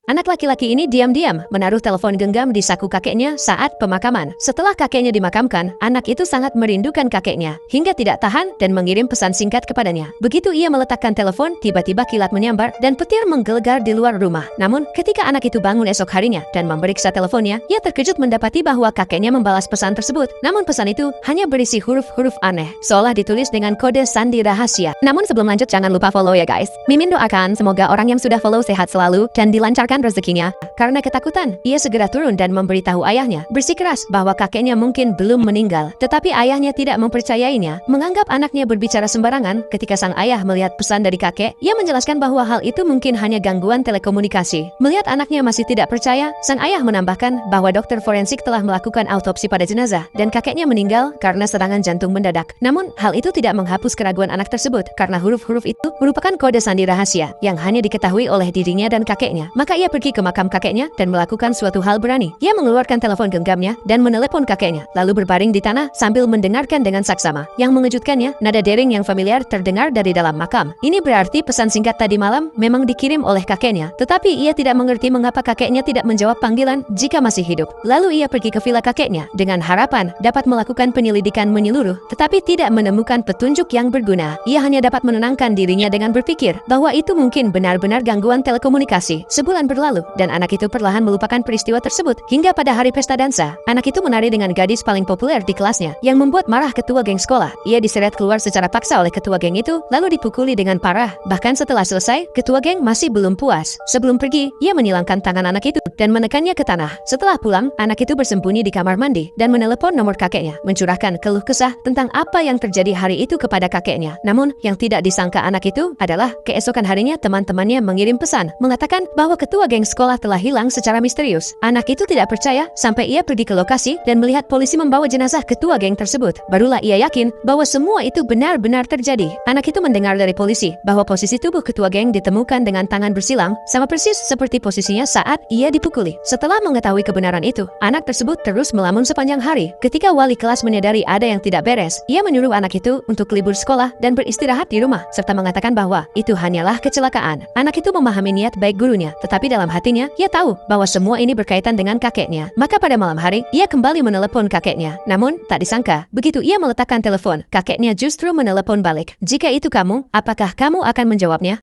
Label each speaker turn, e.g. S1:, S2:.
S1: Anak laki-laki ini diam-diam menaruh telepon genggam di saku kakeknya saat pemakaman. Setelah kakeknya dimakamkan, anak itu sangat merindukan kakeknya, hingga tidak tahan dan mengirim pesan singkat kepadanya. Begitu ia meletakkan telepon, tiba-tiba kilat menyambar dan petir menggelegar di luar rumah. Namun, ketika anak itu bangun esok harinya dan memeriksa teleponnya, ia terkejut mendapati bahwa kakeknya membalas pesan tersebut. Namun pesan itu hanya berisi huruf-huruf aneh, seolah ditulis dengan kode sandi rahasia. Namun sebelum lanjut, jangan lupa follow ya guys. Mimin doakan semoga orang yang sudah follow sehat selalu dan dilancarkan rezekinya. Karena ketakutan, ia segera turun dan memberitahu ayahnya, bersikeras bahwa kakeknya mungkin belum meninggal. Tetapi ayahnya tidak mempercayainya, menganggap anaknya berbicara sembarangan. Ketika sang ayah melihat pesan dari kakek, ia menjelaskan bahwa hal itu mungkin hanya gangguan telekomunikasi. Melihat anaknya masih tidak percaya, sang ayah menambahkan bahwa dokter forensik telah melakukan autopsi pada jenazah dan kakeknya meninggal karena serangan jantung mendadak. Namun, hal itu tidak menghapus keraguan anak tersebut karena huruf-huruf itu merupakan kode sandi rahasia yang hanya diketahui oleh dirinya dan kakeknya. Maka ia pergi ke makam kakeknya dan melakukan suatu hal berani. Ia mengeluarkan telepon genggamnya dan menelepon kakeknya, lalu berbaring di tanah sambil mendengarkan dengan saksama. Yang mengejutkannya, nada dering yang familiar terdengar dari dalam makam. Ini berarti pesan singkat tadi malam memang dikirim oleh kakeknya, tetapi ia tidak mengerti mengapa kakeknya tidak menjawab panggilan jika masih hidup. Lalu ia pergi ke villa kakeknya dengan harapan dapat melakukan penyelidikan menyeluruh, tetapi tidak menemukan petunjuk yang berguna. Ia hanya dapat menenangkan dirinya dengan berpikir bahwa itu mungkin benar-benar gangguan telekomunikasi. Sebulan berlalu, dan anak itu perlahan melupakan peristiwa tersebut. Hingga pada hari pesta dansa, anak itu menari dengan gadis paling populer di kelasnya, yang membuat marah ketua geng sekolah. Ia diseret keluar secara paksa oleh ketua geng itu, lalu dipukuli dengan parah. Bahkan setelah selesai, ketua geng masih belum puas. Sebelum pergi, ia menyilangkan tangan anak itu dan menekannya ke tanah. Setelah pulang, anak itu bersembunyi di kamar mandi dan menelepon nomor kakeknya, mencurahkan keluh kesah tentang apa yang terjadi hari itu kepada kakeknya. Namun, yang tidak disangka anak itu adalah keesokan harinya teman-temannya mengirim pesan, mengatakan bahwa ketua geng sekolah telah hilang secara misterius. Anak itu tidak percaya sampai ia pergi ke lokasi dan melihat polisi membawa jenazah ketua geng tersebut. Barulah ia yakin bahwa semua itu benar-benar terjadi. Anak itu mendengar dari polisi bahwa posisi tubuh ketua geng ditemukan dengan tangan bersilang, sama persis seperti posisinya saat ia dipukuli. Setelah mengetahui kebenaran itu, anak tersebut terus melamun sepanjang hari. Ketika wali kelas menyadari ada yang tidak beres, ia menyuruh anak itu untuk libur sekolah dan beristirahat di rumah, serta mengatakan bahwa itu hanyalah kecelakaan. Anak itu memahami niat baik gurunya, tetapi dalam hatinya, ia tahu bahwa semua ini berkaitan dengan kakeknya. Maka pada malam hari, ia kembali menelepon kakeknya. Namun, tak disangka, begitu ia meletakkan telepon, kakeknya justru menelepon balik. Jika itu kamu, apakah kamu akan menjawabnya?